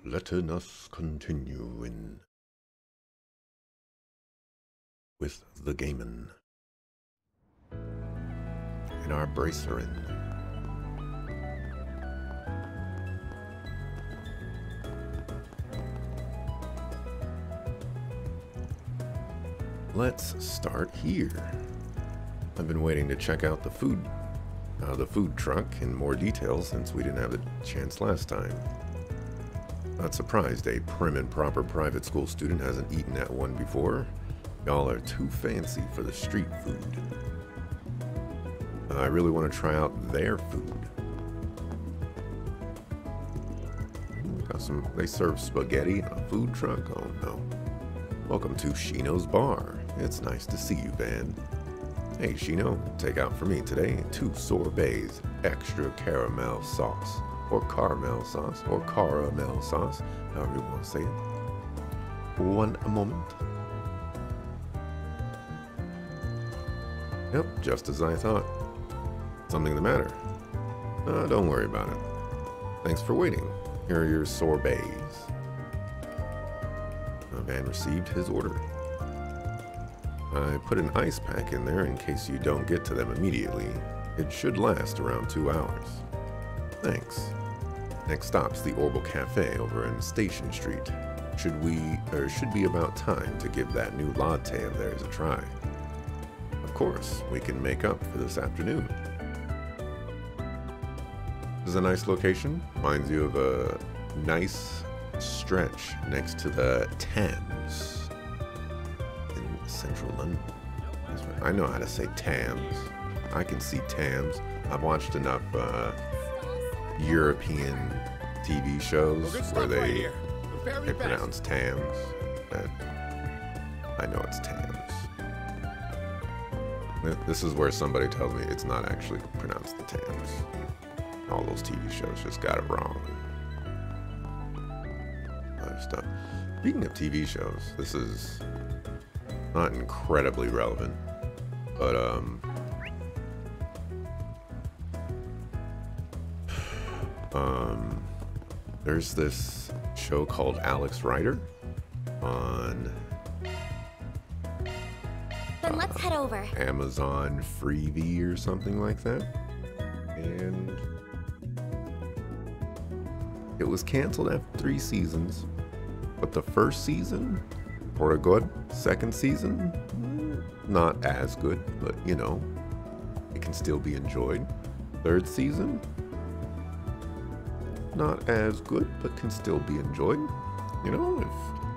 letting us continue with the gaming in our bracering. Let's start here. I've been waiting to check out the food truck in more detail since we didn't have the chance last time. Not surprised a prim and proper private school student hasn't eaten at one before. Y'all are too fancy for the street food. I really want to try out their food. They serve spaghetti on a food truck? Oh no. Welcome to Shino's Bar. It's nice to see you, Van. Hey Shino, take out for me today 2 sorbets, extra caramel sauce, or caramel sauce, however you want to say it. One moment. Yep, just as I thought. Something the matter? Don't worry about it. Thanks for waiting. Here are your sorbets. Van received his order. I put an ice pack in there in case you don't get to them immediately. It should last around 2 hours. Thanks. Next stop's the Orbital Cafe over in Station Street. Should be about time to give that new latte of theirs a try. Of course, we can make up for this afternoon. This is a nice location. Reminds you of a nice stretch next to the Thames in central London. That's right. I know how to say Thames. I can see Thames. I've watched enough European TV shows where they pronounce Thames that I know it's Thames. This is where somebody tells me it's not actually pronounced the Thames. All those TV shows just got it wrong. Other stuff. Speaking of TV shows, this is not incredibly relevant, but there's this show called Alex Rider on Then let's head over. Amazon Freevee or something like that, and it was canceled after 3 seasons, but the first season, pretty good. Second season, not as good, but you know, it can still be enjoyed. Third season, not as good, but can still be enjoyed. You know,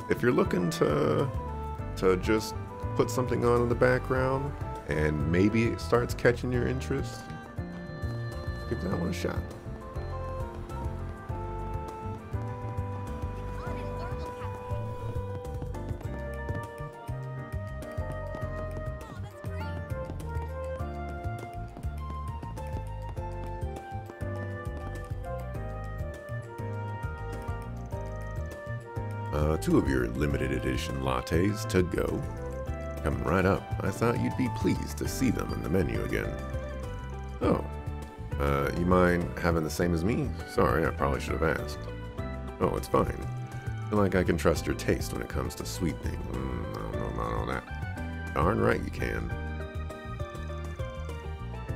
if you're looking to just put something on in the background and maybe it starts catching your interest, give that one a shot. Two of your limited edition lattes to go. Coming right up. I thought you'd be pleased to see them in the menu again. Oh, you mind having the same as me? Sorry, I probably should have asked. Oh, it's fine. I feel like I can trust your taste when it comes to sweetening. I don't know about all that. Darn right you can.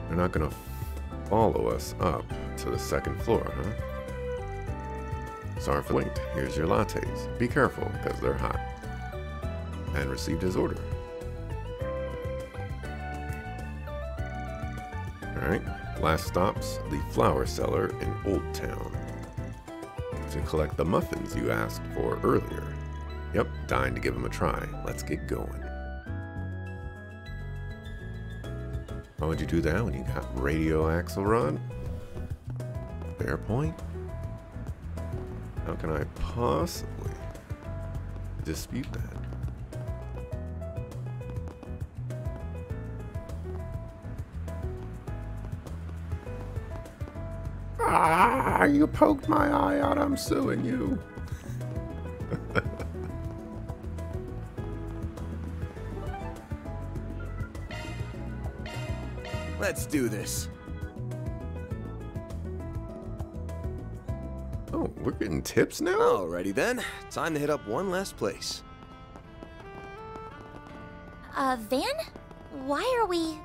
You're not gonna follow us up to the 2nd floor, huh? Sorry for the wait. Here's your lattes. Be careful, because they're hot. And received his order. Alright, last stop's the Flower Cellar in Old Town. To collect the muffins you asked for earlier. Yep, dying to give them a try. Let's get going. Why would you do that when you got Radio Axelrod? Fair point. How can I possibly dispute that? Ah, you poked my eye out, I'm suing you. Let's do this. Oh, we're getting tips now? Alrighty then, time to hit up one last place. Van? Why are we...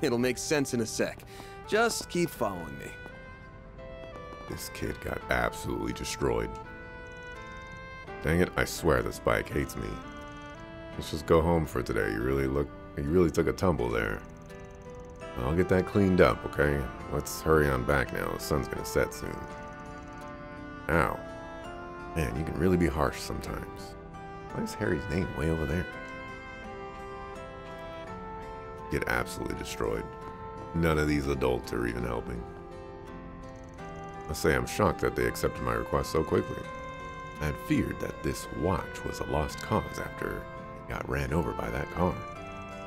It'll make sense in a sec. Just keep following me. This kid got absolutely destroyed. Dang it, I swear this bike hates me. Let's just go home for today. You really took a tumble there. I'll get that cleaned up, okay? Let's hurry on back now. The sun's gonna set soon. Ow. Man, you can really be harsh sometimes. Why is Harry's name way over there? Get absolutely destroyed. None of these adults are even helping. I'll say I'm shocked that they accepted my request so quickly. I had feared that this watch was a lost cause after it got ran over by that car.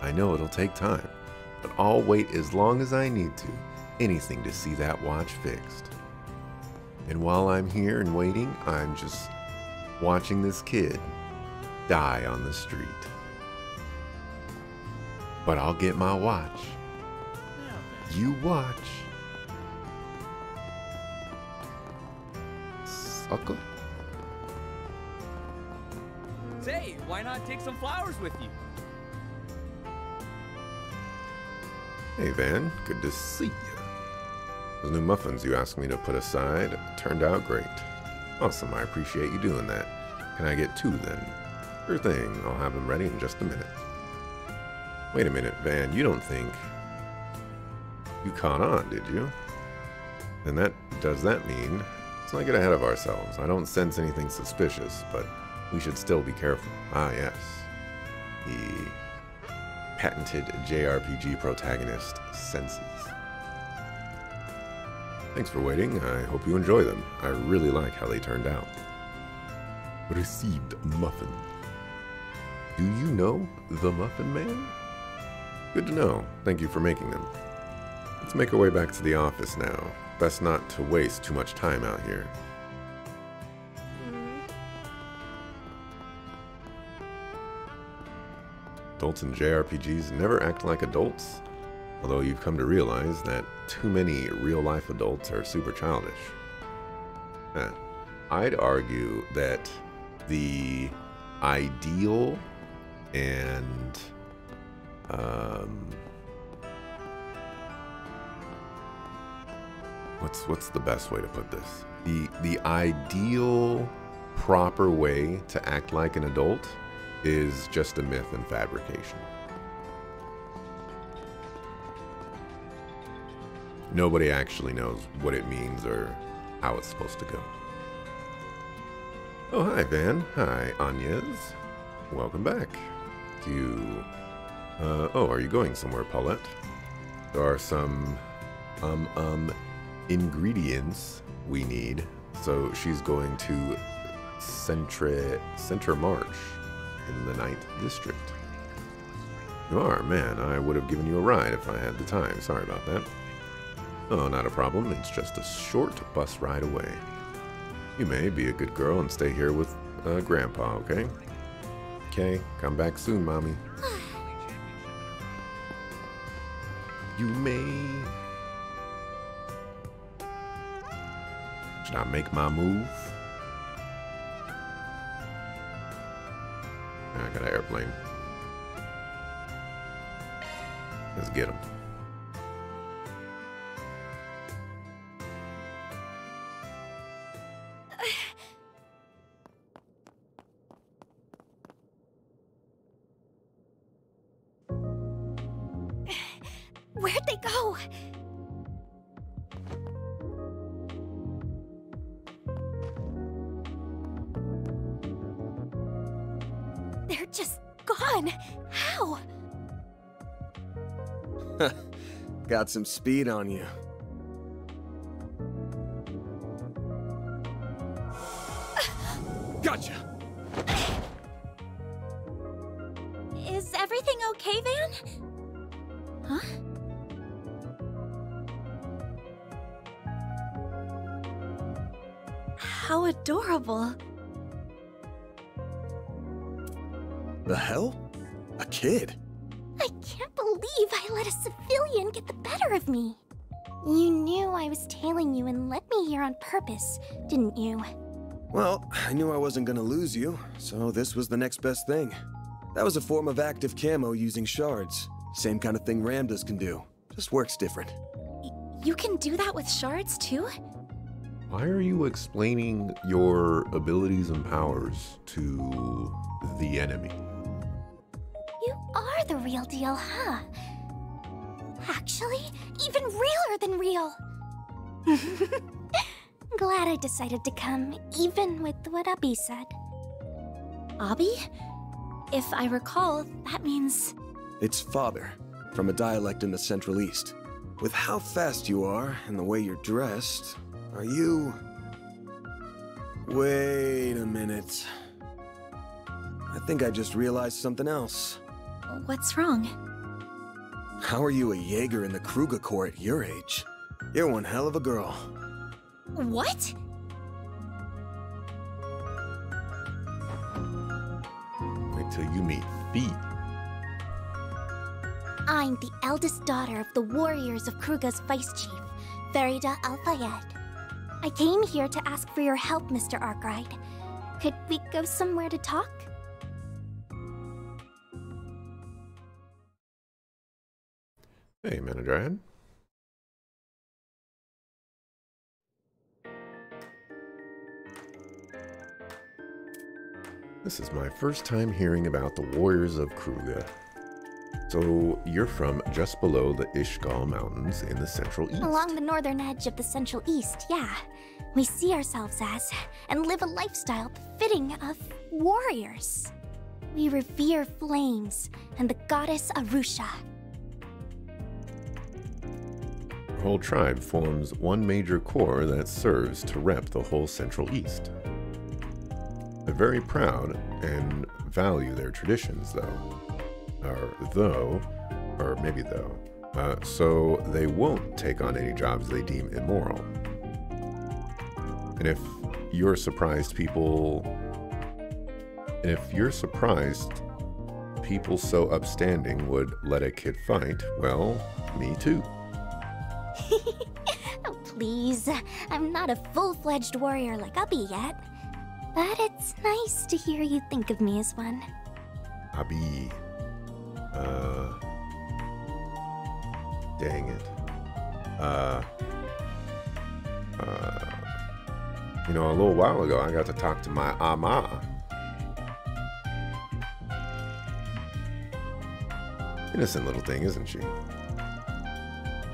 I know it'll take time, but I'll wait as long as I need to, anything to see that watch fixed. And while I'm here and waiting, I'm just watching this kid die on the street. But I'll get my watch. You watch. Sucker. Say, why not take some flowers with you? Hey Van, good to see you. Those new muffins you asked me to put aside turned out great. Awesome, I appreciate you doing that. Can I get 2 then? Sure thing, I'll have them ready in just a minute. Wait a minute, Van, you don't think you caught on, did you? And does that mean, let's not get ahead of ourselves. I don't sense anything suspicious, but we should still be careful. Ah yes, the patented JRPG protagonist senses. Thanks for waiting. I hope you enjoy them. I really like how they turned out. Received muffin. Do you know the Muffin Man? Good to know. Thank you for making them. Let's make our way back to the office now. Best not to waste too much time out here. Adults in JRPGs never act like adults, although you've come to realize that too many real-life adults are super childish. I'd argue that the ideal and what's the best way to put this? The ideal proper way to act like an adult is just a myth and fabrication. Nobody actually knows what it means or how it's supposed to go. Oh, hi, Van. Hi, Agnes. Welcome back. Are you going somewhere, Paulette? There are some, ingredients we need. So she's going to Center March in the 9th District. You are? Man, I would have given you a ride if I had the time. Sorry about that. Oh, not a problem. It's just a short bus ride away. You may be a good girl and stay here with Grandpa, okay? Okay, come back soon, Mommy. You may... Should I make my move? I got an airplane. Let's get him. Where'd they go? They're just gone. How? Got some speed on you. Gotcha! Is everything okay, Van? Huh? How adorable. The hell? A kid? I can't believe I let a civilian get the better of me. You knew I was tailing you and led me here on purpose, didn't you? Well, I knew I wasn't gonna lose you, so this was the next best thing. That was a form of active camo using shards. Same kind of thing Ramdas can do, just works different. You can do that with shards too? Why are you explaining your abilities and powers to the enemy? You are the real deal, huh? Actually, even realer than real. Glad I decided to come, even with what Abi said. Abi? If I recall, that means... It's father, from a dialect in the Central East. With how fast you are and the way you're dressed, are you... Wait a minute. I think I just realized something else. What's wrong? How are you a Jaeger in the Kruger Corps at your age? You're one hell of a girl. What? Wait till you meet Fi. I'm the eldest daughter of the warriors of Kruga's vice chief, Farida Al-Fayed. I came here to ask for your help, Mr. Arkwright. Could we go somewhere to talk? Hey, Manadryad. This is my first time hearing about the Warriors of Kruga. So, you're from just below the Ishgal Mountains in the Central East. Along the northern edge of the Central East, yeah. We see ourselves as, and live a lifestyle befitting of, warriors. We revere flames and the goddess Arusha. Our whole tribe forms one major corps that serves to rep the whole Central East. They're very proud and value their traditions, so they won't take on any jobs they deem immoral. And if you're surprised people so upstanding would let a kid fight, well, me too. Oh, please. I'm not a full-fledged warrior like Abi yet. But it's nice to hear you think of me as one. Abi. Dang it. You know, a little while ago, I got to talk to my Ama. Innocent little thing, isn't she?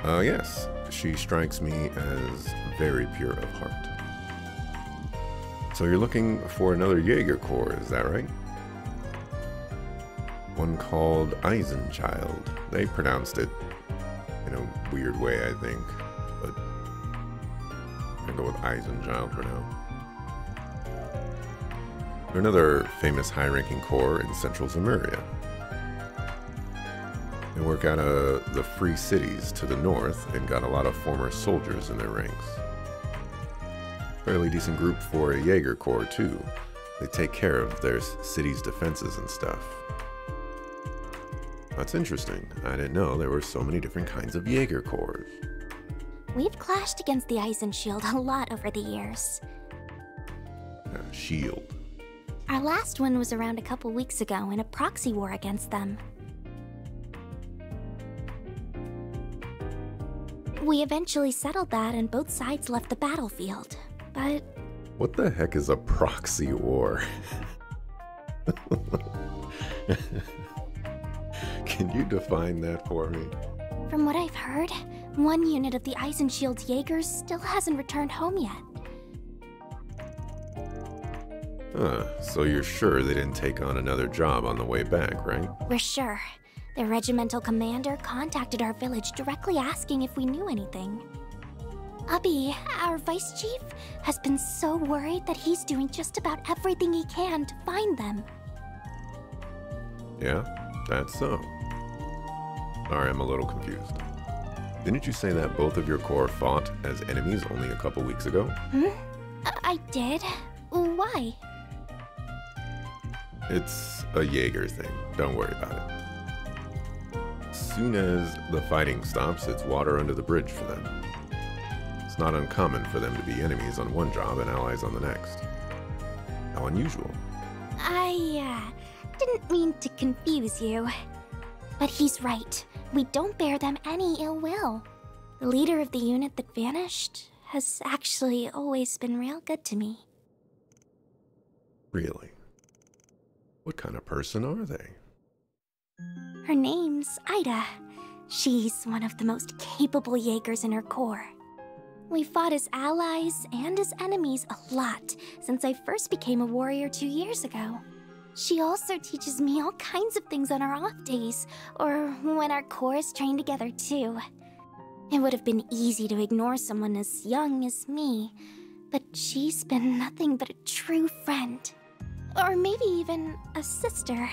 Yes. She strikes me as very pure of heart. So you're looking for another Jaeger Corps, is that right? One called Eisenchild. They pronounced it in a weird way, I think, but I'm gonna go with Eisenchild for now. They're another famous high-ranking corps in central Zemuria. They work out of the free cities to the north and got a lot of former soldiers in their ranks. Fairly decent group for a Jaeger Corps, too. They take care of their city's defenses and stuff. That's interesting. I didn't know there were so many different kinds of Jaeger Corps. We've clashed against the Eisenshield a lot over the years. Shield. Our last one was around a couple weeks ago in a proxy war against them. We eventually settled that and both sides left the battlefield, but... What the heck is a proxy war? Can you define that for me? From what I've heard, one unit of the Eisenshield's Jaegers still hasn't returned home yet. So you're sure they didn't take on another job on the way back, right? We're sure. The regimental commander contacted our village directly asking if we knew anything. Abi, our vice chief, has been so worried that he's doing just about everything he can to find them. Yeah, that's so. Sorry, I'm a little confused. Didn't you say that both of your corps fought as enemies only a couple weeks ago? I did? Why? It's a Jaeger thing. Don't worry about it. As soon as the fighting stops, it's water under the bridge for them. It's not uncommon for them to be enemies on one job and allies on the next. How unusual. I didn't mean to confuse you. But he's right. We don't bear them any ill will. The leader of the unit that vanished has actually always been real good to me. Really? What kind of person are they? Her name's Ida. She's one of the most capable Jaegers in her corps. We fought as allies and as enemies a lot since I first became a warrior 2 years ago. She also teaches me all kinds of things on our off days, or when our corps train together too. It would have been easy to ignore someone as young as me, but she's been nothing but a true friend. Or maybe even a sister.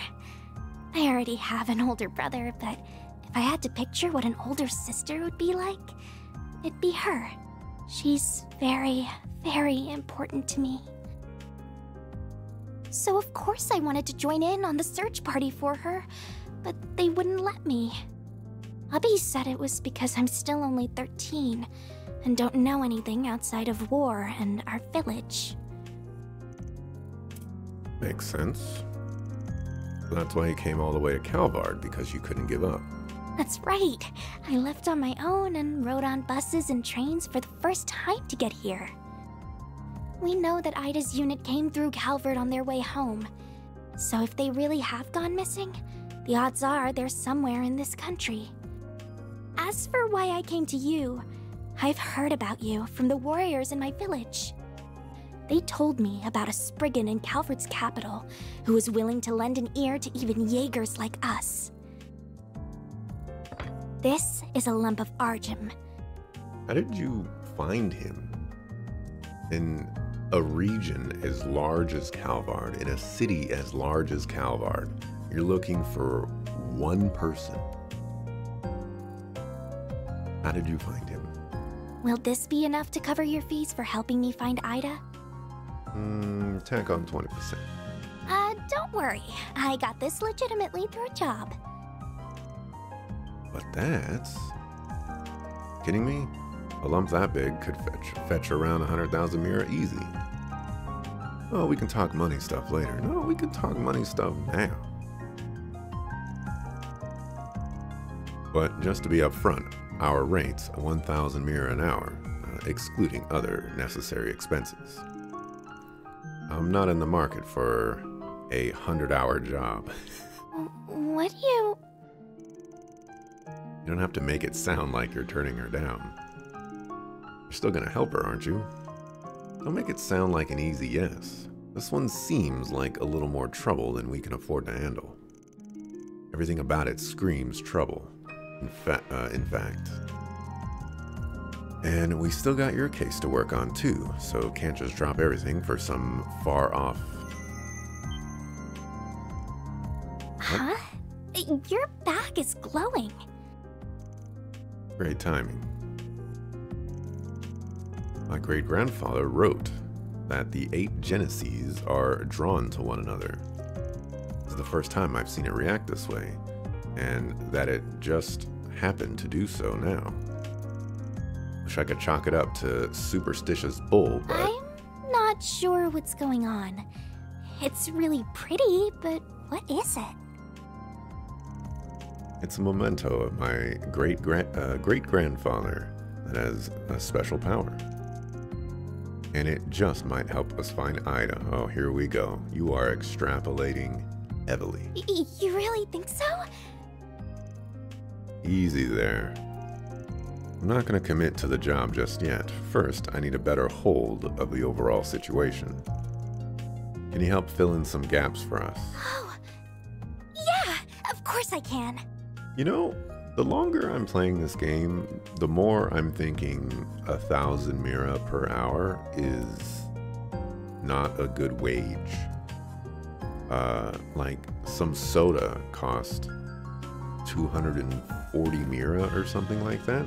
I already have an older brother, but if I had to picture what an older sister would be like, it'd be her. She's very, very important to me. So of course I wanted to join in on the search party for her, but they wouldn't let me. Ubby said it was because I'm still only 13 and don't know anything outside of war and our village. Makes sense. That's why you came all the way to Calvard, because you couldn't give up. That's right. I left on my own and rode on buses and trains for the first time to get here. We know that Ida's unit came through Calvard on their way home. So if they really have gone missing, the odds are they're somewhere in this country. As for why I came to you, I've heard about you from the warriors in my village. They told me about a Spriggan in Calvard's capital who was willing to lend an ear to even Jaegers like us. This is a lump of Argem. How did you find him? In a region as large as Calvard, in a city as large as Calvard, you're looking for one person. How did you find him? Will this be enough to cover your fees for helping me find Ida? Tack on 20%. Don't worry. I got this legitimately through a job. But that's... Kidding me? A lump that big could fetch around 100,000 mira easy. Oh, we can talk money stuff later. No, we can talk money stuff now. But just to be upfront, our rate's 1,000 mira an hour, excluding other necessary expenses. I'm not in the market for a 100-hour job. What do you... You don't have to make it sound like you're turning her down. You're still gonna help her, aren't you? Don't make it sound like an easy yes. This one seems like a little more trouble than we can afford to handle. Everything about it screams trouble. In fact. And we still got your case to work on too, so can't just drop everything for some far off... Huh? Your back is glowing. Great timing. My great-grandfather wrote that the 8 Genesees are drawn to one another. It's the first time I've seen it react this way, and that it just happened to do so now. Wish I could chalk it up to superstitious bull, but... I'm not sure what's going on. It's really pretty, but what is it? It's a memento of my great-grandfather that has a special power. And it just might help us find Ida. Oh, here we go. You are extrapolating heavily. You really think so? Easy there. I'm not going to commit to the job just yet. First, I need a better hold of the overall situation. Can you help fill in some gaps for us? Oh, yeah, of course I can. You know, the longer I'm playing this game, the more I'm thinking 1,000 mira per hour is not a good wage. Like some soda cost 240 mira or something like that.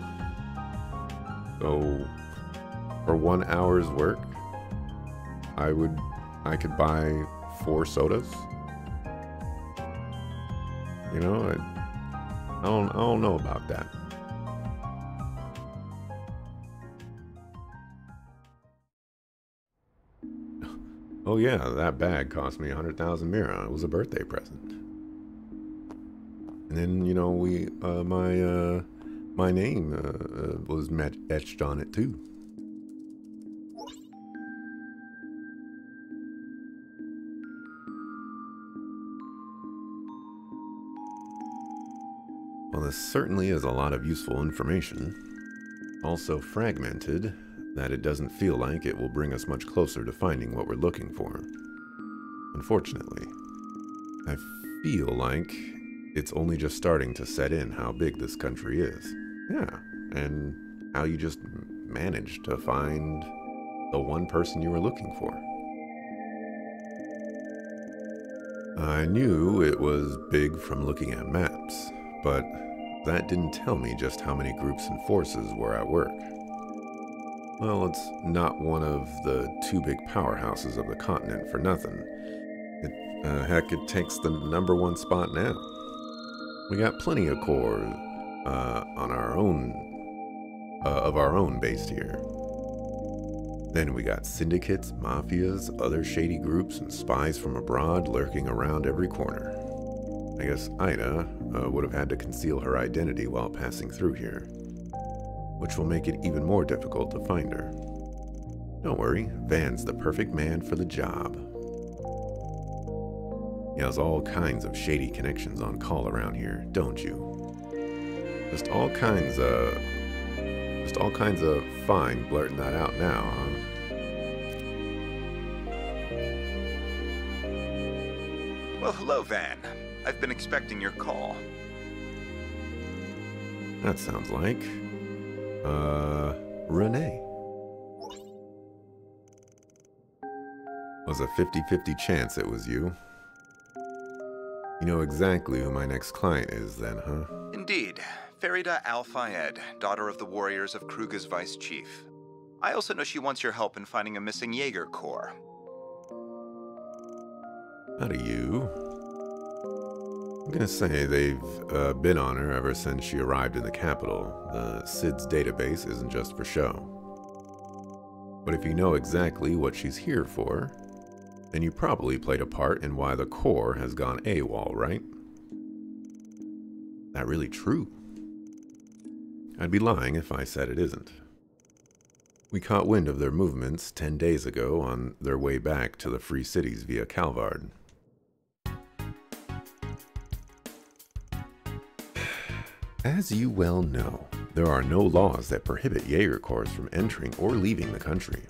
So for 1 hour's work, I could buy 4 sodas. You know, I don't know about that. Oh yeah, that bag cost me 100,000 Mira. It was a birthday present. And then, you know, my name was etched on it too. Well, this certainly is a lot of useful information. Also fragmented, that it doesn't feel like it will bring us much closer to finding what we're looking for. Unfortunately, I feel like it's only just starting to set in how big this country is. Yeah, and how you just managed to find the one person you were looking for. I knew it was big from looking at maps, but that didn't tell me just how many groups and forces were at work. Well, it's not one of the two big powerhouses of the continent for nothing. Heck, it takes the #1 spot now. We got plenty of cores on our own based here. Then we got syndicates, mafias, other shady groups, and spies from abroad lurking around every corner. I guess Ida would have had to conceal her identity while passing through here, which will make it even more difficult to find her. Don't worry, Van's the perfect man for the job. He has all kinds of shady connections on call around here, don't you? Just all kinds of fine blurting that out now, huh? Well, hello, Van. I've been expecting your call. That sounds like, Renee. Was a 50-50 chance it was you. You know exactly who my next client is then, huh? Indeed. Farida Al-Fayed, daughter of the warriors of Kruga's vice chief. I also know she wants your help in finding a missing Jaeger Corps. How do you? I'm gonna say they've been on her ever since she arrived in the capital. The SIDS database isn't just for show. But if you know exactly what she's here for, then you probably played a part in why the Corps has gone AWOL, right? That really true? I'd be lying if I said it isn't. We caught wind of their movements 10 days ago on their way back to the Free Cities via Calvard. As you well know, there are no laws that prohibit Jaeger Corps from entering or leaving the country.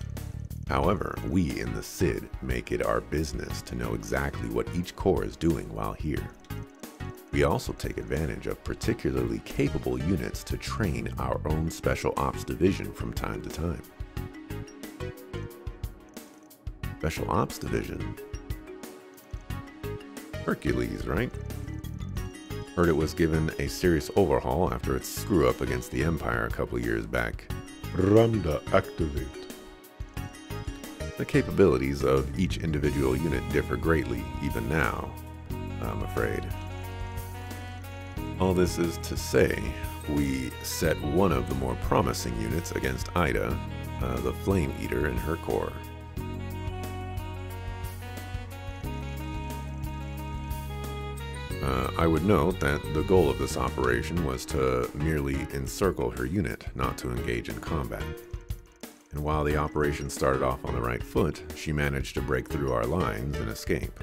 However, we in the SID make it our business to know exactly what each Corps is doing while here. We also take advantage of particularly capable units to train our own Special Ops Division from time to time. Special Ops Division? Hercules, right? Heard it was given a serious overhaul after its screw-up against the Empire a couple years back. Ramda activate. The capabilities of each individual unit differ greatly, even now, I'm afraid. All this is to say, we set one of the more promising units against Ida, the Flame Eater and her Corps. I would note that the goal of this operation was to merely encircle her unit, not to engage in combat. And while the operation started off on the right foot, she managed to break through our lines and escape.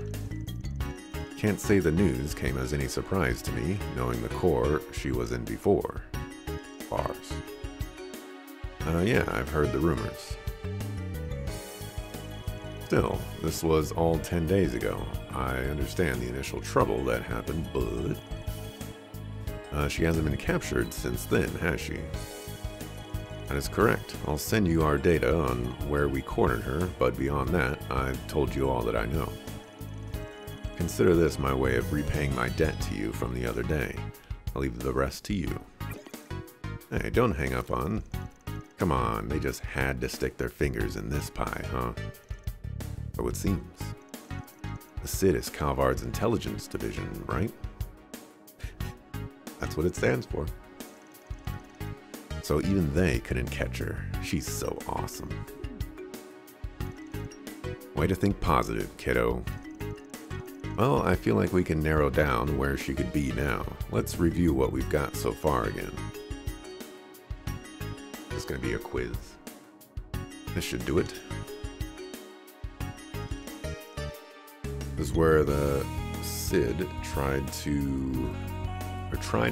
Can't say the news came as any surprise to me, knowing the Corps she was in before. Bars. Yeah, I've heard the rumors. Still, this was all 10 days ago. I understand the initial trouble that happened, but she hasn't been captured since then, has she? That is correct. I'll send you our data on where we cornered her, but beyond that, I've told you all that I know. Consider this my way of repaying my debt to you from the other day. I'll leave the rest to you. Hey, don't hang up on. Come on, they just had to stick their fingers in this pie, huh? So it seems. The SID is Calvard's intelligence division, right? That's what it stands for. So even they couldn't catch her. She's so awesome. Way to think positive, kiddo. Well, I feel like we can narrow down where she could be now. Let's review what we've got so far again. It's gonna be a quiz. This should do it. This is where the Cid tried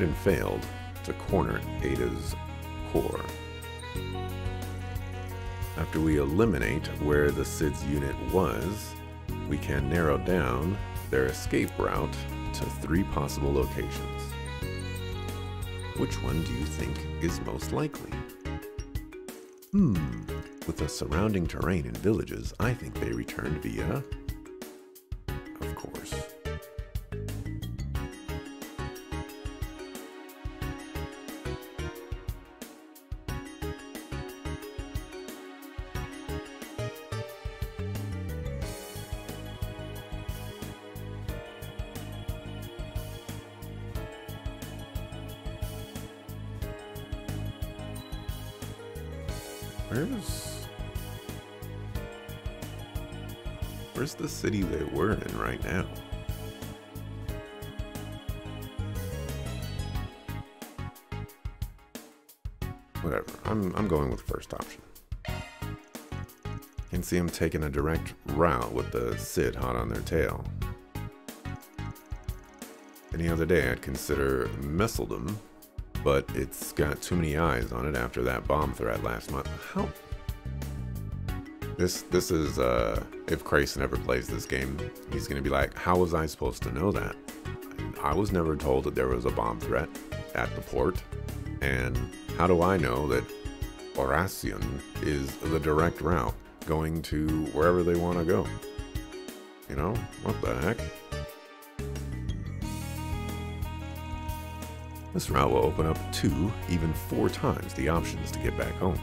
and failed to corner Ada's core. After we eliminate where the Cid's unit was, we can narrow down their escape route to 3 possible locations. Which one do you think is most likely? With the surrounding terrain and villages, I think they returned via... Of course. Where's the city they were in right now? Whatever, I'm going with first option. Can see them taking a direct route with the Cid hot on their tail. Any other day I'd consider Messeldom, but it's got too many eyes on it after that bomb threat last month. How? This is, if Crayson ever plays this game, he's gonna be like, how was I supposed to know that? I was never told that there was a bomb threat at the port, and how do I know that Oracion is the direct route going to wherever they want to go? You know, what the heck? This route will open up 2, even 4 times the options to get back home.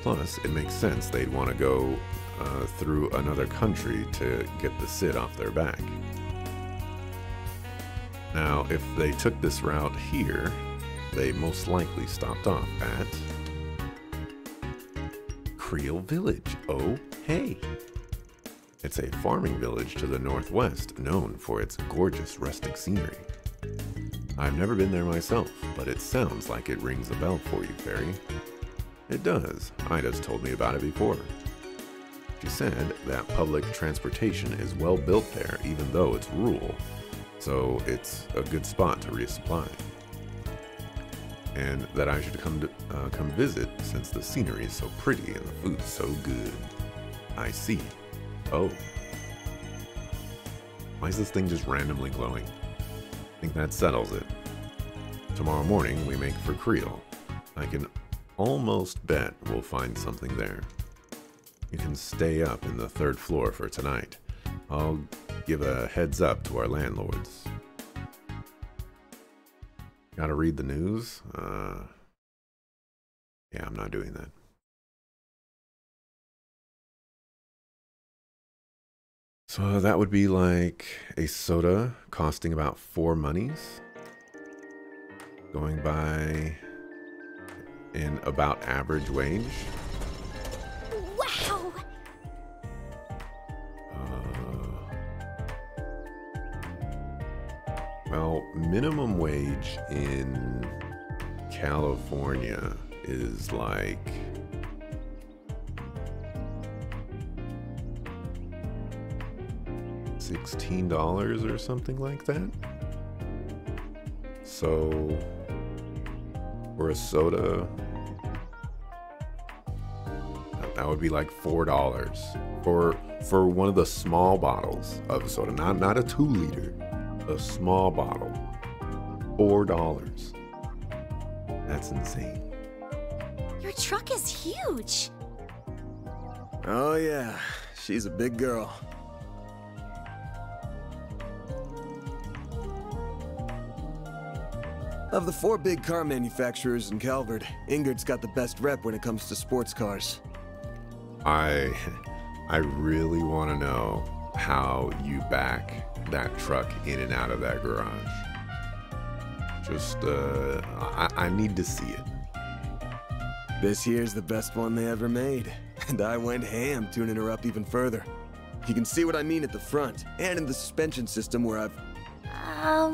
Plus, it makes sense they'd want to go through another country to get the Cid off their back. Now, if they took this route here, they most likely stopped off at Creel Village. Oh, hey! It's a farming village to the northwest, known for its gorgeous rustic scenery. I've never been there myself, but it sounds like it rings a bell for you, Fairy. It does. Ida's told me about it before. She said that public transportation is well built there, even though it's rural, so it's a good spot to resupply. And that I should come visit since the scenery is so pretty and the food's so good. I see. Oh. Why is this thing just randomly glowing? I think that settles it. Tomorrow morning we make for Creel. I can almost bet we'll find something there. You can stay up in the 3rd floor for tonight. I'll give a heads up to our landlords. Gotta read the news? Yeah, I'm not doing that. So that would be like a soda costing about 4 monies. Going by in about average wage. Wow! Well, minimum wage in California is like $16 or something like that. So for a soda, that would be like $4 for one of the small bottles of soda, not a 2 liter, a small bottle. $4. That's insane. Your truck is huge. Oh yeah, she's a big girl. Of the 4 big car manufacturers in Calvert, Ingard's got the best rep when it comes to sports cars. I really want to know how you back that truck in and out of that garage. Just, I need to see it. This here's the best one they ever made. And I went ham tuning her up even further. You can see what I mean at the front, and in the suspension system where I've... I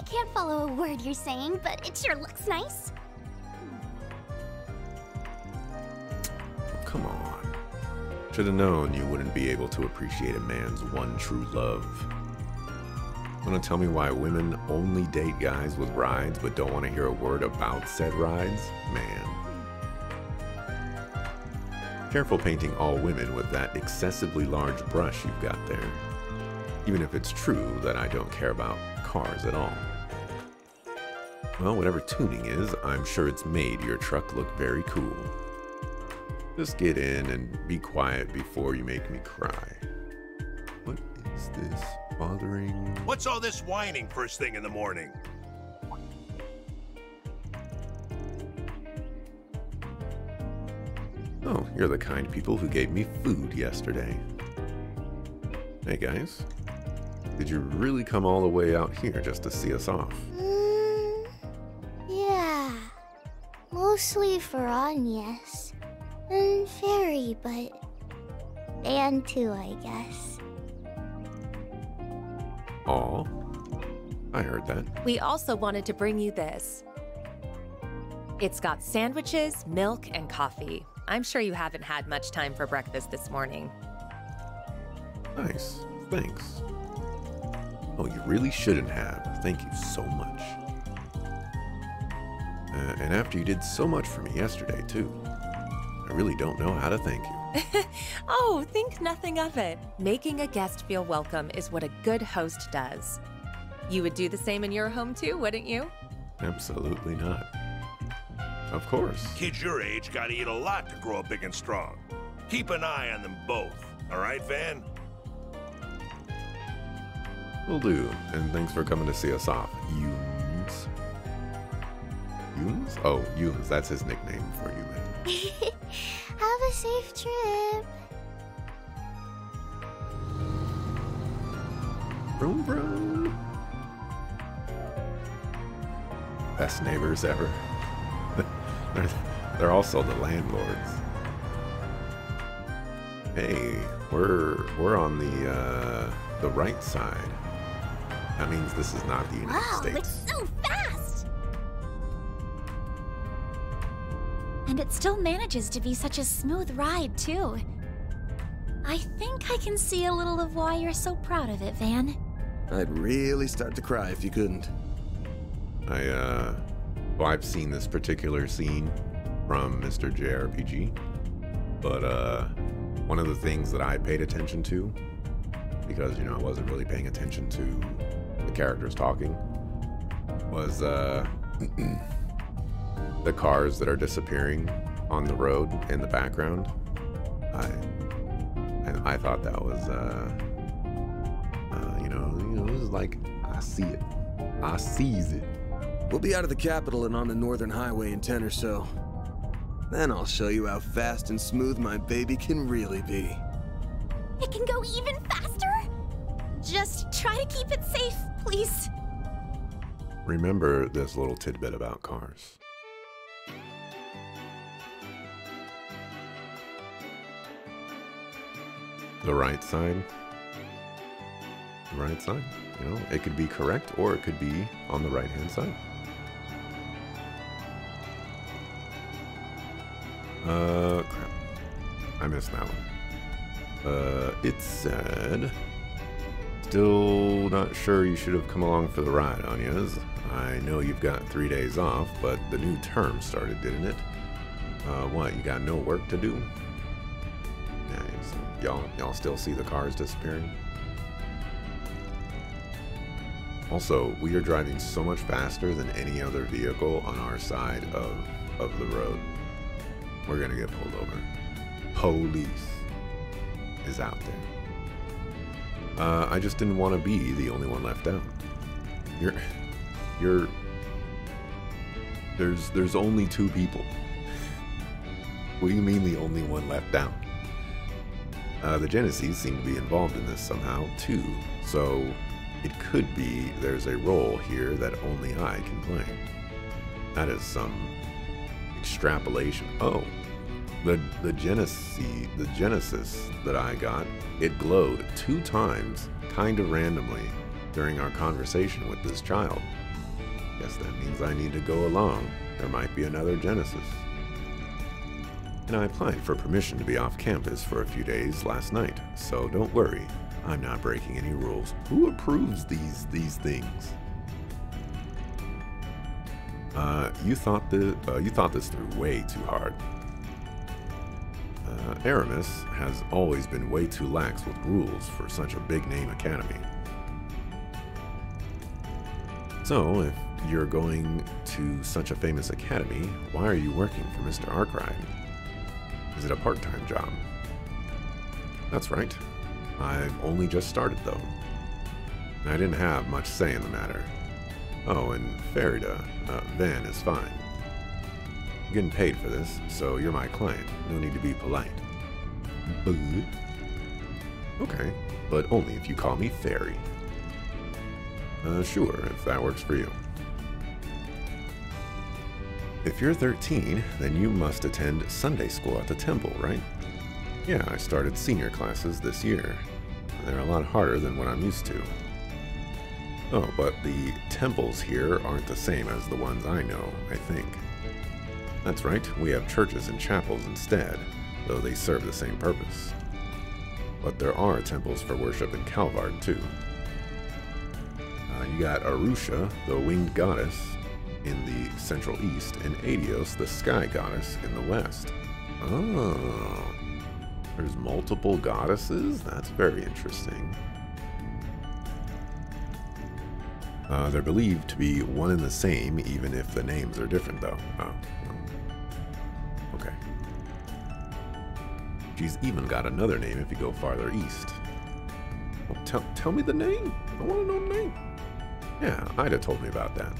can't follow a word you're saying, but it sure looks nice. Come on. Should have known you wouldn't be able to appreciate a man's one true love. Want to tell me why women only date guys with rides but don't want to hear a word about said rides? Man. Careful painting all women with that excessively large brush you've got there. Even if it's true that I don't care about cars at all. Well, whatever tuning is, I'm sure it's made your truck look very cool. Just get in and be quiet before you make me cry. What is this bothering? What's all this whining first thing in the morning? Oh, you're the kind people who gave me food yesterday. Hey guys, did you really come all the way out here just to see us off? Yeah. Mostly for Agnes. And Fairy, but... and too, I guess. Aw, I heard that. We also wanted to bring you this. It's got sandwiches, milk, and coffee. I'm sure you haven't had much time for breakfast this morning. Nice, thanks. Oh, you really shouldn't have. Thank you so much. And after you did so much for me yesterday, too. I really don't know how to thank you. Oh, think nothing of it. Making a guest feel welcome is what a good host does. You would do the same in your home too, wouldn't you? Absolutely not. Of course. Kids your age gotta eat a lot to grow up big and strong. Keep an eye on them both. All right, Van? Will do. And thanks for coming to see us off, Younes. Younes? Oh, Younes. That's his nickname for you, man. Have a safe trip. Vroom, vroom. Best neighbors ever. They're also the landlords. Hey, we're on the right side. That means this is not the United States. Wow, it's so fast! And it still manages to be such a smooth ride, too. I think I can see a little of why you're so proud of it, Van. I'd really start to cry if you couldn't. Well, I've seen this particular scene from Mr. JRPG, but one of the things that I paid attention to, because, you know, I wasn't really paying attention to the characters talking, was the cars that are disappearing on the road in the background. I thought that was, it was like, I see it. I sees it. We'll be out of the capital and on the northern highway in 10 or so. Then I'll show you how fast and smooth my baby can really be. It can go even faster? Just try to keep it safe, please. Remember this little tidbit about cars. The right side. The right side. You know, it could be correct or it could be on the right-hand side. Crap. I missed that one. It said, still not sure you should have come along for the ride, Agnes. I know you've got 3 days off, but the new term started, didn't it? What, you got no work to do? Yeah, so y'all still see the cars disappearing? Also, we are driving so much faster than any other vehicle on our side of the road. We're gonna get pulled over. Police is out there. I just didn't want to be the only one left out. There's only 2 people. What do you mean the only one left out? The Genesees seem to be involved in this somehow too, so it could be there's a role here that only I can play. That is some extrapolation. Oh, The Genesis that I got, it glowed 2 times, kind of randomly, during our conversation with this child. Guess that means I need to go along. There might be another Genesis. And I applied for permission to be off campus for a few days last night, so don't worry, I'm not breaking any rules. Who approves these things? You thought this through way too hard. Aramis has always been way too lax with rules for such a big-name academy. So, if you're going to such a famous academy, why are you working for Mr. Arkwright? Is it a part-time job? That's right. I've only just started, though. I didn't have much say in the matter. Oh, and Farida, Van is fine. I'm getting paid for this, so you're my client. No need to be polite. But... okay, but only if you call me Fairy. Sure, if that works for you. If you're 13, then you must attend Sunday school at the temple, right? Yeah, I started senior classes this year. They're a lot harder than what I'm used to. Oh, but the temples here aren't the same as the ones I know, I think. That's right, we have churches and chapels instead, though they serve the same purpose. But there are temples for worship in Calvard, too. You got Arusha, the winged goddess, in the Central East, and Adios, the sky goddess, in the West. Oh, there's multiple goddesses? That's very interesting. They're believed to be one and the same, even if the names are different, though. Oh, okay. She's even got another name if you go farther east. Well, tell me the name. I want to know the name. Yeah, Ida told me about that.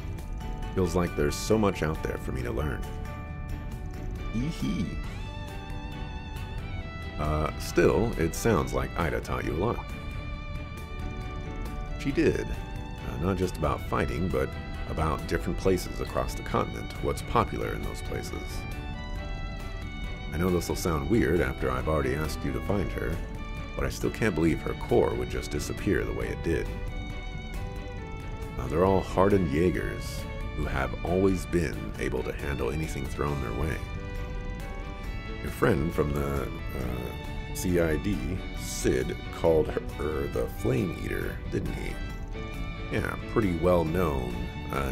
Feels like there's so much out there for me to learn. Eehee. Still, it sounds like Ida taught you a lot. She did. Not just about fighting, but about different places across the continent, what's popular in those places. I know this will sound weird after I've already asked you to find her, but I still can't believe her core would just disappear the way it did. They're all hardened Jaegers, who have always been able to handle anything thrown their way. Your friend from the CID, Sid, called her the Flame Eater, didn't he? Yeah, pretty well-known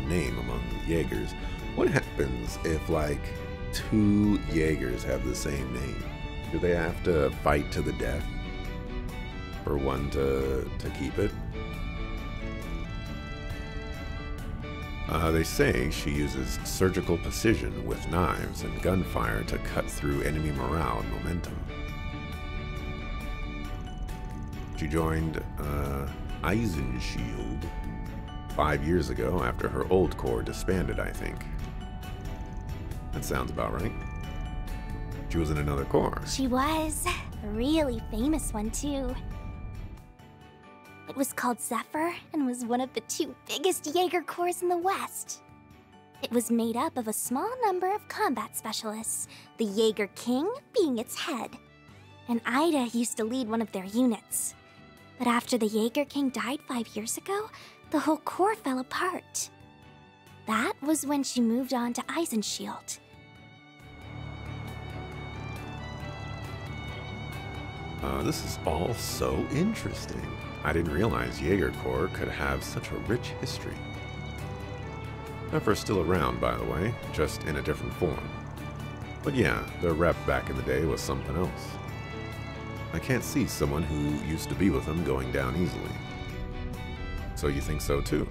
name among Jaegers. What happens if, like, 2 Jaegers have the same name? Do they have to fight to the death for one to keep it? They say she uses surgical precision with knives and gunfire to cut through enemy morale and momentum. She joined Eisenshield 5 years ago after her old corps disbanded, I think. That sounds about right. She was in another corps. She was. A really famous one, too. It was called Zephyr and was one of the 2 biggest Jaeger corps in the West. It was made up of a small number of combat specialists, the Jaeger King being its head. And Ida used to lead one of their units. But after the Jaeger King died 5 years ago, the whole corps fell apart. That was when she moved on to Eisenshield. This is all so interesting. I didn't realize Jaeger Corps could have such a rich history. Zephyr still around, by the way, just in a different form. But yeah, their rep back in the day was something else. I can't see someone who used to be with them going down easily. So you think so too?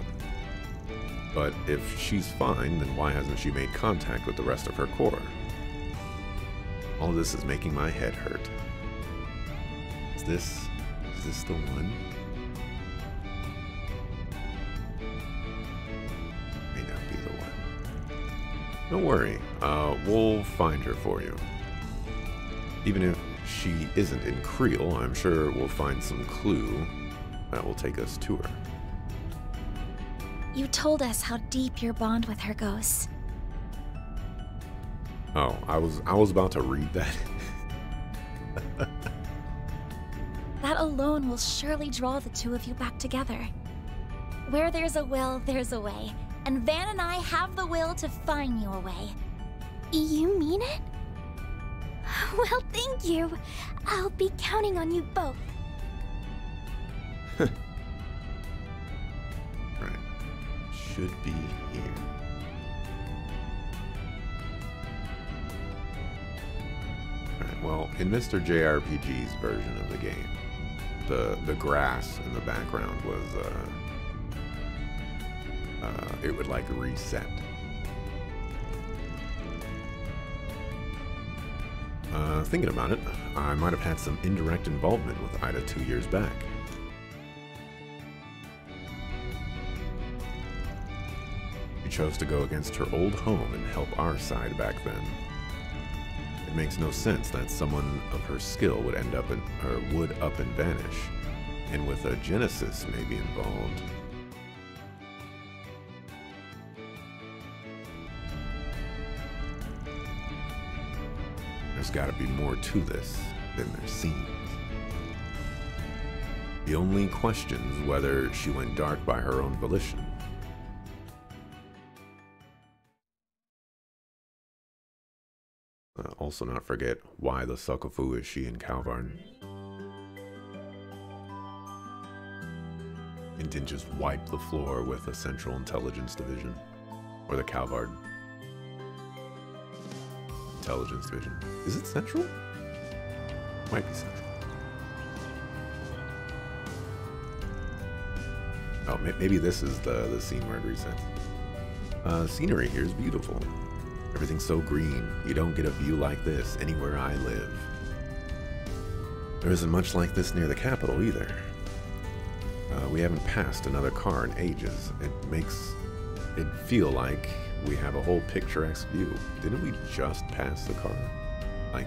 But if she's fine, then why hasn't she made contact with the rest of her corps? All this is making my head hurt. Is this the one? May not be the one. Don't worry, we'll find her for you. Even if she isn't in Creel, I'm sure we'll find some clue that will take us to her. You told us how deep your bond with her goes. Oh, I was about to read that. That alone will surely draw the two of you back together. Where there's a will, there's a way. And Van and I have the will to find you a way. You mean it? Well, thank you. I'll be counting on you both. Right. Should be here. Alright, well, in Mr. JRPG's version of the game, the grass in the background was, it would like reset. Thinking about it, I might have had some indirect involvement with Ida 2 years back. She chose to go against her old home and help our side back then. It makes no sense that someone of her skill would end up would up and vanish, and with a Genesis maybe involved. There's gotta be more to this than there seems. The only question is whether she went dark by her own volition. Also not forget why the Suckafu is she in Calvarn. And didn't just wipe the floor with the Central Intelligence Division. Or the Calvard Intelligence Division. Is it Central? Might be Central. Oh, maybe this is the scene where it resets. Scenery here is beautiful. Everything's so green. You don't get a view like this anywhere I live. There isn't much like this near the capital either. We haven't passed another car in ages. It makes it feel like we have a whole picturesque view. Didn't we just pass the car? Like,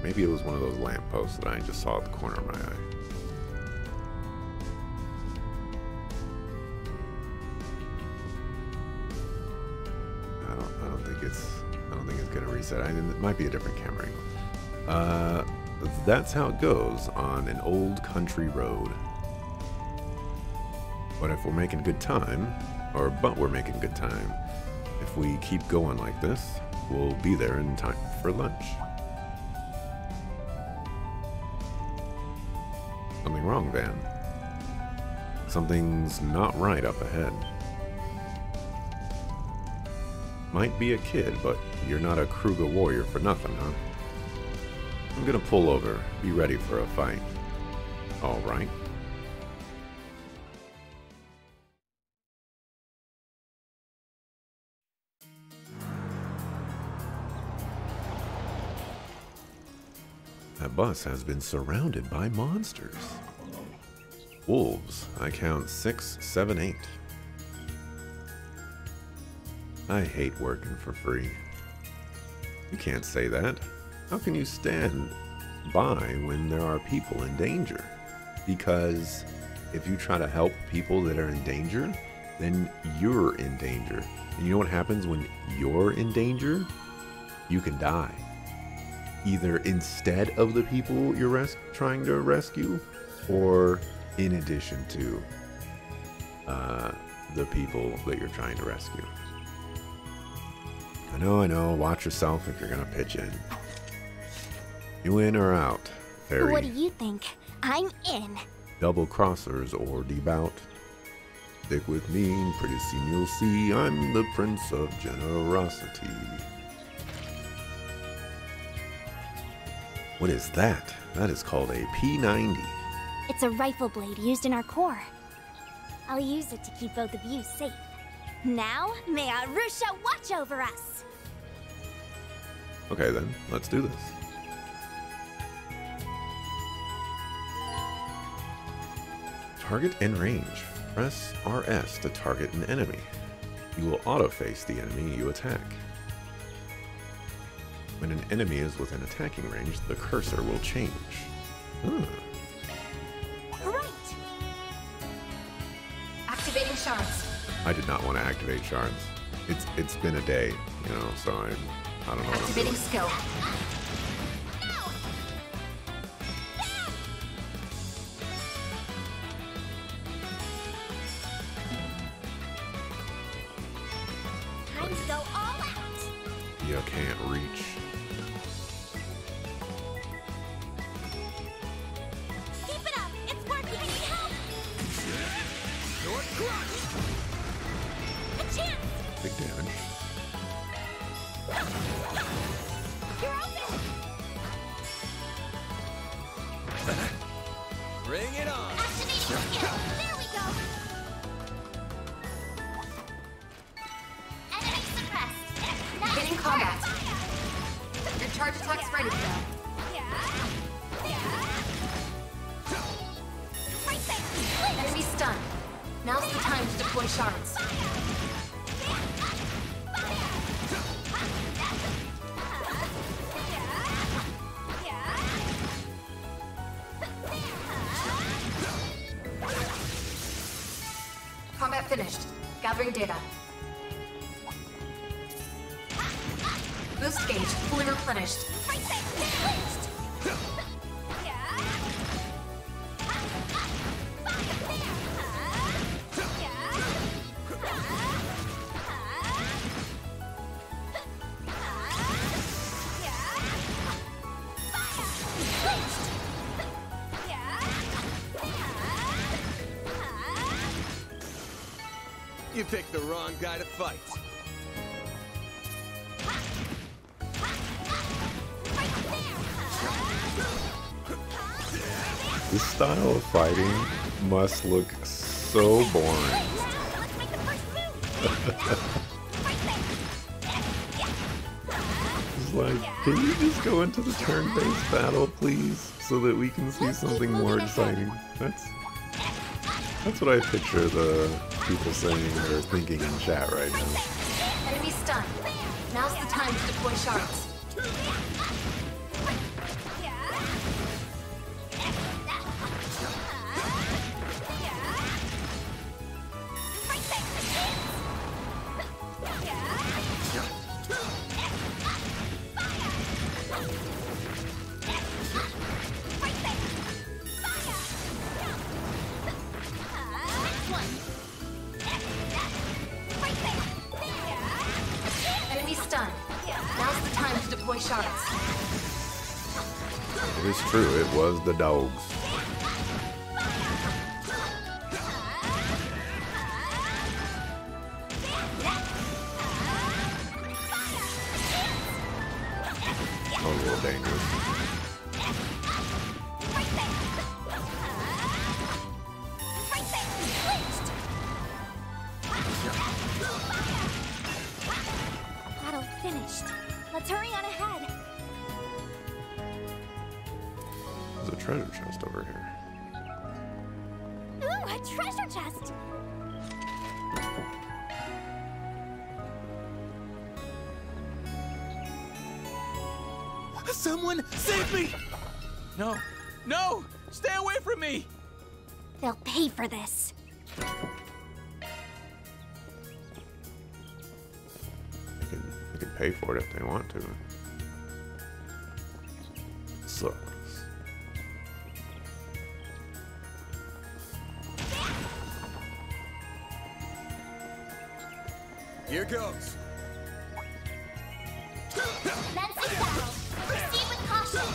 maybe it was one of those lampposts that I just saw at the corner of my eye. I don't think it's gonna reset. It might be a different camera angle. That's how it goes on an old country road. But if we're making good time, we're making good time, if we keep going like this, we'll be there in time for lunch. Something wrong, Van. Something's not right up ahead. Might be a kid, but you're not a Kruger warrior for nothing, huh? I'm gonna pull over. Be ready for a fight. All right. That bus has been surrounded by monsters. Wolves. I count 6, 7, 8. I hate working for free. You can't say that. How can you stand by when there are people in danger? Because if you try to help people that are in danger, then you're in danger. And you know what happens when you're in danger? You can die. Either instead of the people you're trying to rescue, or in addition to the people that you're trying to rescue. I know, watch yourself if you're gonna pitch in. You in or out, Fairy? What do you think? I'm in. Double crossers or debout. Stick with me, pretty soon you'll see I'm the Prince of Generosity. What is that? That is called a P90. It's a rifle blade used in our corps. I'll use it to keep both of you safe. Now, may Arusha watch over us! Okay then, let's do this. Target and range. Press RS to target an enemy. You will auto-face the enemy you attack. When an enemy is within attacking range, the cursor will change. Right! Activating shards. I did not want to activate shards. It's been a day, you know, so I don't know what I'm Activating doing. skill. Time to go all out. You can't reach. Keep it up. It's working. I need help. A chance. Big damage. You're open. Bring it on. Activating skill. There we go. Enemy suppressed. Now Beginning combat. Your charge attack's ready to go. Right there. Enemy stunned. Now's the time to deploy shards. Combat finished. Gathering data. Boost gauge fully replenished. Right there. You picked the wrong guy to fight. This style of fighting must look so boring. Let's make the first move. It's like, can you just go into the turn-based battle, please, so that we can see something more exciting? That's what I picture the people saying or thinking in chat right now. Enemy stunned. Now's the time to deploy shards. Enemy stunned. Now's the time to deploy shards. It is true, it was the dogs. A little dangerous. Battle finished. Let's hurry on ahead. There's a treasure chest over here. Ooh, a treasure chest. Someone save me! No, no! Stay away from me! They'll pay for this. They can pay for it if they want to. Sucks. Here goes. Commencing battle. Proceed with caution.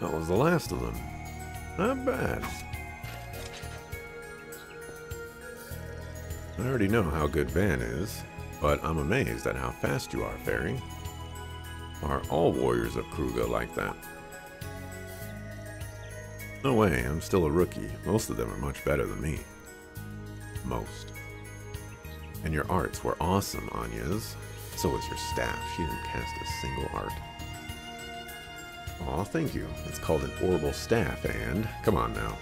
That was the last of them. Not bad. I already know how good Van is, but I'm amazed at how fast you are, Fairy. Are all warriors of Kruga like that? No way, I'm still a rookie. Most of them are much better than me. Most. And your arts were awesome, Anya's. So was your staff. She didn't cast a single art. Aw, thank you. It's called an orbital staff, and come on now.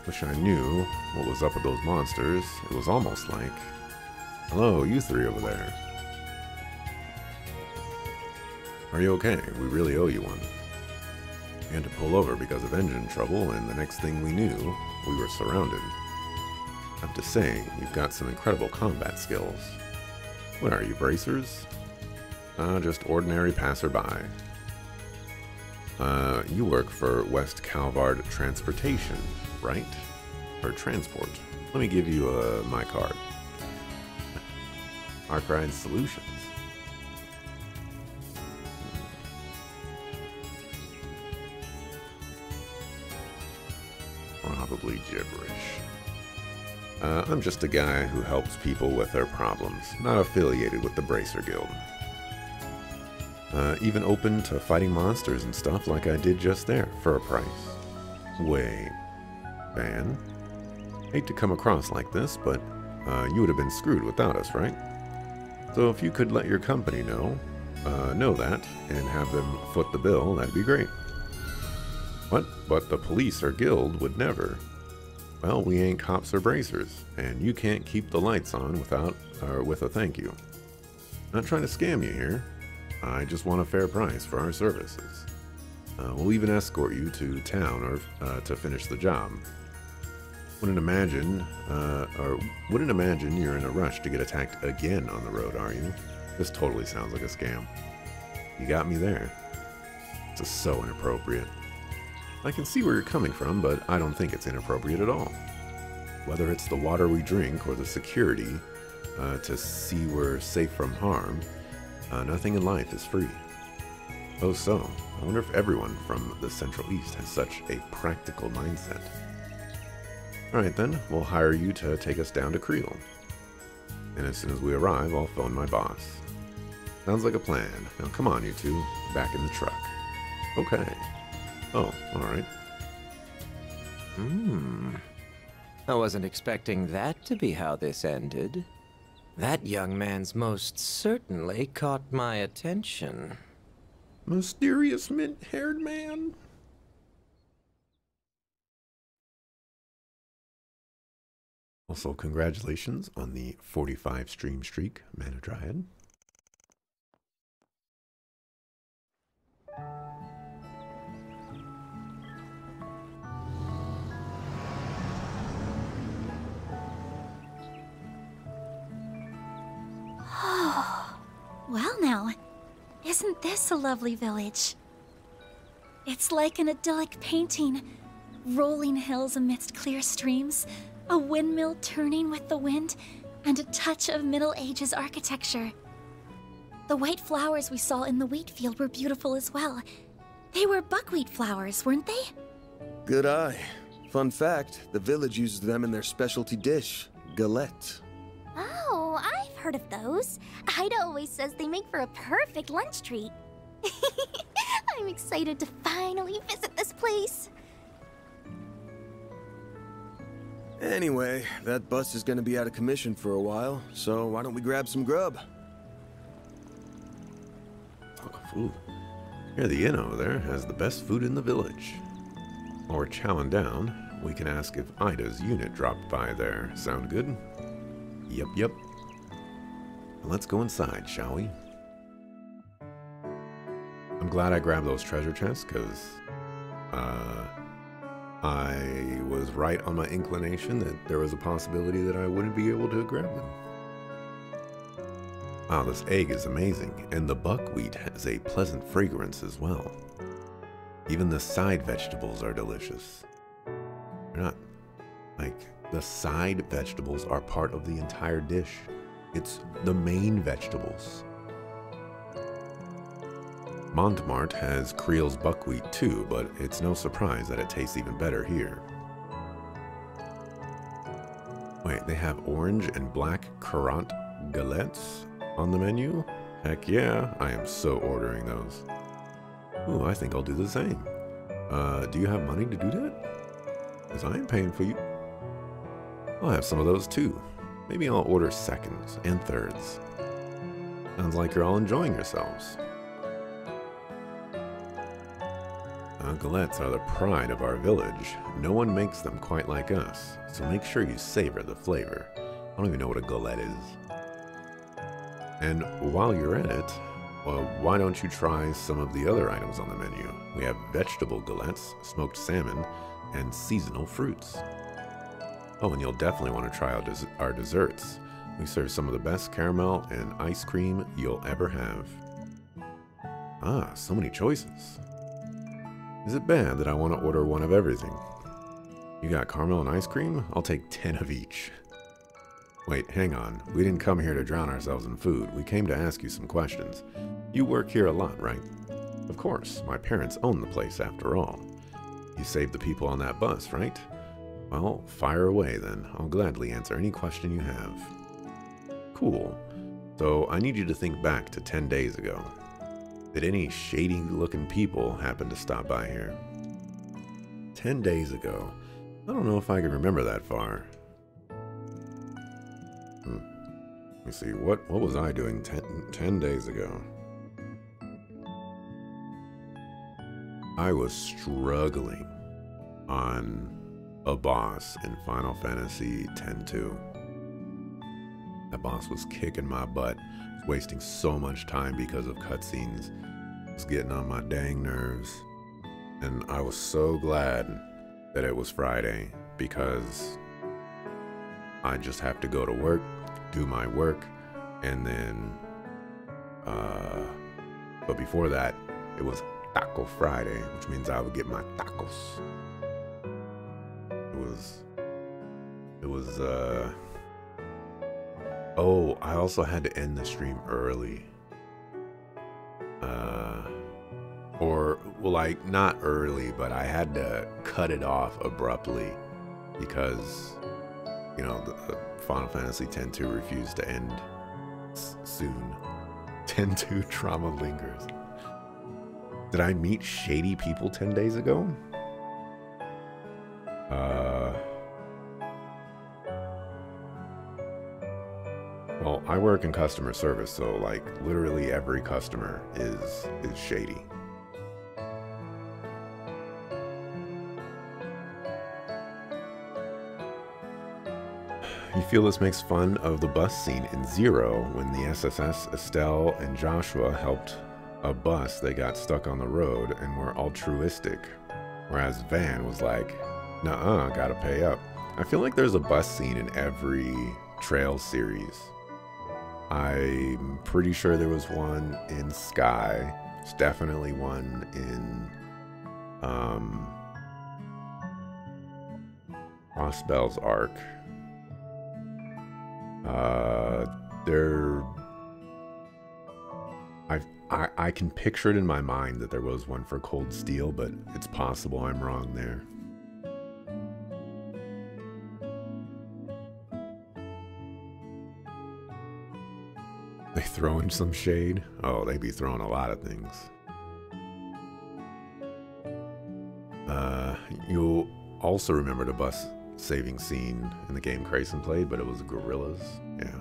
Wish I knew what was up with those monsters. It was almost like Hello, you three over there. Are you okay? We really owe you one. We had to pull over because of engine trouble, and the next thing we knew, we were surrounded. I have to say, you've got some incredible combat skills. What are you, bracers? Just ordinary passerby. You work for West Calvard Transportation, right? Or transport. Let me give you my card. Arkride Solutions. Probably gibberish. I'm just a guy who helps people with their problems, not affiliated with the Bracer Guild. Even open to fighting monsters and stuff like I did just there, for a price. Wait, Van? Hate to come across like this, but you would have been screwed without us, right? So if you could let your company know that, and have them foot the bill, that'd be great. What? But the police or guild would never. Well, we ain't cops or bracers, and you can't keep the lights on with a thank you. Not trying to scam you here. I just want a fair price for our services. We'll even escort you to town or to finish the job. Wouldn't imagine you're in a rush to get attacked again on the road, are you? This totally sounds like a scam. You got me there. This is so inappropriate. I can see where you're coming from, but I don't think it's inappropriate at all. Whether it's the water we drink or the security to see we're safe from harm, nothing in life is free. Oh, so, I wonder if everyone from the Central East has such a practical mindset. Alright then, we'll hire you to take us down to Creel. And as soon as we arrive, I'll phone my boss. Sounds like a plan. Now come on, you two, back in the truck. Okay. Oh, alright. I wasn't expecting that to be how this ended. That young man's most certainly caught my attention. Mysterious mint-haired man? Also, congratulations on the 45 stream streak, Mana Dryad. Well now, isn't this a lovely village? It's like an idyllic painting. Rolling hills amidst clear streams, a windmill turning with the wind, and a touch of Middle Ages architecture. The white flowers we saw in the wheat field were beautiful as well. They were buckwheat flowers, weren't they? Good eye. Fun fact, the village uses them in their specialty dish, galette. Oh, I've heard of those. Ida always says they make for a perfect lunch treat. I'm excited to finally visit this place. Anyway, that bus is gonna be out of commission for a while, so why don't we grab some grub? Ooh. Here, the inn over there has the best food in the village. While we're chowing down, we can ask if Ida's unit dropped by there. Sound good? Yep. Let's go inside, shall we? I'm glad I grabbed those treasure chests, because I was right on my inclination that there was a possibility that I wouldn't be able to grab them. Wow, this egg is amazing, and the buckwheat has a pleasant fragrance as well. Even the side vegetables are delicious. They're not, like, the side vegetables are part of the entire dish. It's the main vegetables. Montmartre has Creel's buckwheat too, but it's no surprise that it tastes even better here. Wait, they have orange and black carotte galettes on the menu? Heck yeah, I am so ordering those. Ooh, I think I'll do the same. Do you have money to do that? Because I am paying for you. I'll have some of those too. Maybe I'll order seconds and thirds. Sounds like you're all enjoying yourselves. Galettes are the pride of our village. No one makes them quite like us, so make sure you savor the flavor. I don't even know what a galette is. And while you're at it, well, why don't you try some of the other items on the menu? We have vegetable galettes, smoked salmon, and seasonal fruits. Oh, and you'll definitely want to try our desserts. We serve some of the best caramel and ice cream you'll ever have. Ah, so many choices. Is it bad that I want to order one of everything? You got caramel and ice cream? I'll take 10 of each. Wait, hang on. We didn't come here to drown ourselves in food. We came to ask you some questions. You work here a lot, right? Of course. My parents own the place after all. You saved the people on that bus, right? Well, fire away then. I'll gladly answer any question you have. Cool. So I need you to think back to 10 days ago. Did any shady-looking people happen to stop by here? 10 days ago. I don't know if I can remember that far. Let me see, what was I doing 10 days ago? I was struggling on a boss in Final Fantasy X-2. That boss was kicking my butt, was wasting so much time because of cutscenes. It was getting on my dang nerves. And I was so glad that it was Friday, because I just have to go to work, do my work, and then, but before that, it was Taco Friday, which means I would get my tacos. It was, oh, I also had to end the stream early. Or, well, like, not early, but I had to cut it off abruptly because, you know, the Final Fantasy X-2 refused to end soon. X-2 trauma lingers. Did I meet shady people 10 days ago? Well, I work in customer service, so like literally every customer is shady. You feel this makes fun of the bus scene in Zero when the SSS, Estelle, and Joshua helped a bus that got stuck on the road and were altruistic, whereas Van was like, nuh-uh, gotta pay up. I feel like there's a bus scene in every Trail series. I'm pretty sure there was one in Sky. There's definitely one in Crossbell's Arc. I can picture it in my mind that there was one for Cold Steel, but it's possible I'm wrong there. They throw in some shade? Oh, they be throwing a lot of things. You'll also remember the bus saving scene in the game Grayson played, but it was gorillas. Yeah.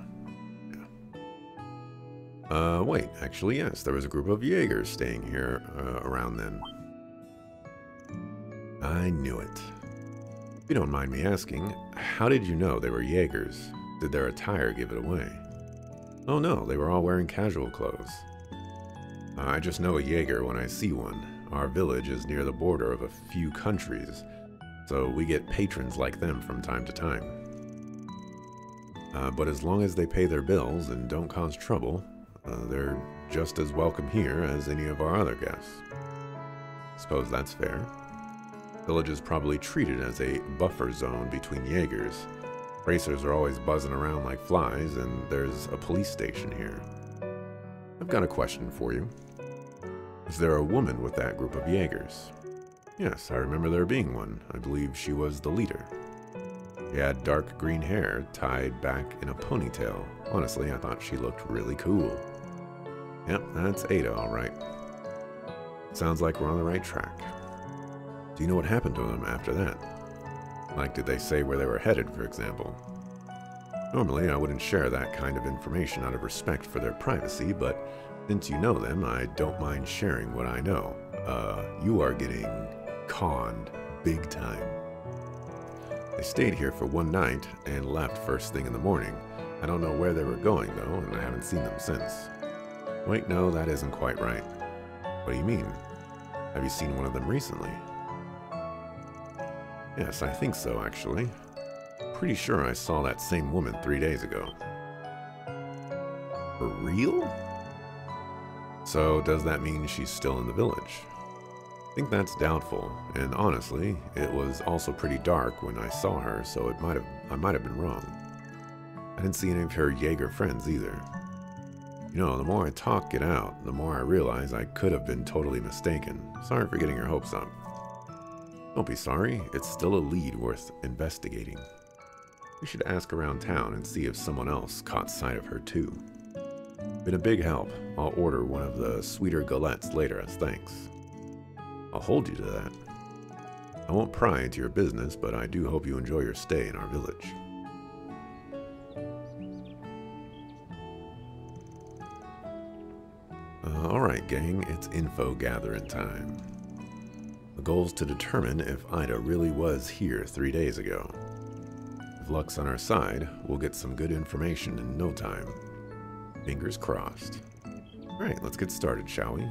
Wait, actually, yes, there was a group of Jaegers staying here around then. I knew it. If you don't mind me asking, how did you know they were Jaegers? Did their attire give it away? Oh no, they were all wearing casual clothes. I just know a Jaeger when I see one. Our village is near the border of a few countries, so we get patrons like them from time to time. But as long as they pay their bills and don't cause trouble, they're just as welcome here as any of our other guests. Suppose that's fair. Village is probably treated as a buffer zone between Jaegers. Racers are always buzzing around like flies, and there's a police station here. I've got a question for you. Is there a woman with that group of Jaegers? Yes, I remember there being one. I believe she was the leader. She had dark green hair tied back in a ponytail. Honestly, I thought she looked really cool. Yep, that's Ada, all right. Sounds like we're on the right track. Do you know what happened to them after that? Like, did they say where they were headed, for example? Normally, I wouldn't share that kind of information out of respect for their privacy, but since you know them, I don't mind sharing what I know. You are getting conned big time. They stayed here for one night and left first thing in the morning. I don't know where they were going, though, and I haven't seen them since. Wait, no, that isn't quite right. What do you mean? Have you seen one of them recently? Yes, I think so, actually. Pretty sure I saw that same woman 3 days ago. For real? So, does that mean she's still in the village? I think that's doubtful, and honestly, it was also pretty dark when I saw her, so I might have been wrong. I didn't see any of her Jaeger friends either. You know, the more I talk it out, the more I realize I could have been totally mistaken. Sorry for getting your hopes up. Don't be sorry, it's still a lead worth investigating. We should ask around town and see if someone else caught sight of her too. Been a big help. I'll order one of the sweeter galettes later as thanks. I'll hold you to that. I won't pry into your business, but I do hope you enjoy your stay in our village. Alright gang, it's info gathering time. The goal's to determine if Ida really was here 3 days ago. If luck's on our side, we'll get some good information in no time. Fingers crossed. Alright, let's get started, shall we?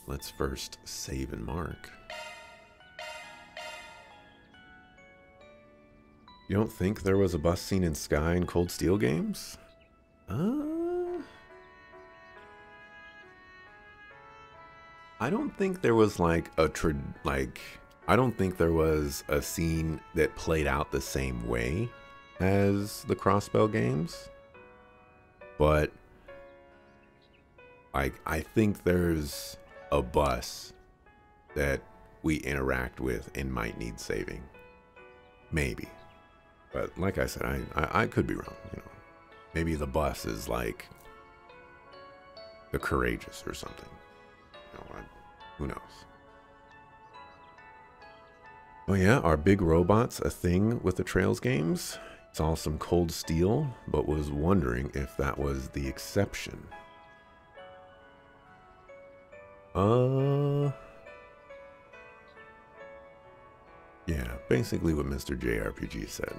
Let's first save and mark. You don't think there was a bus scene in Sky and Cold Steel games? I don't think there was like I don't think there was a scene that played out the same way as the Crossbell games. But I think there's a bus that we interact with and might need saving. Maybe. But like I said, I could be wrong, you know. Maybe the bus is like the Courageous or something. You know, who knows? Oh yeah, are big robots a thing with the Trails games? Saw some Cold Steel, but was wondering if that was the exception. Yeah, basically what Mr. JRPG said.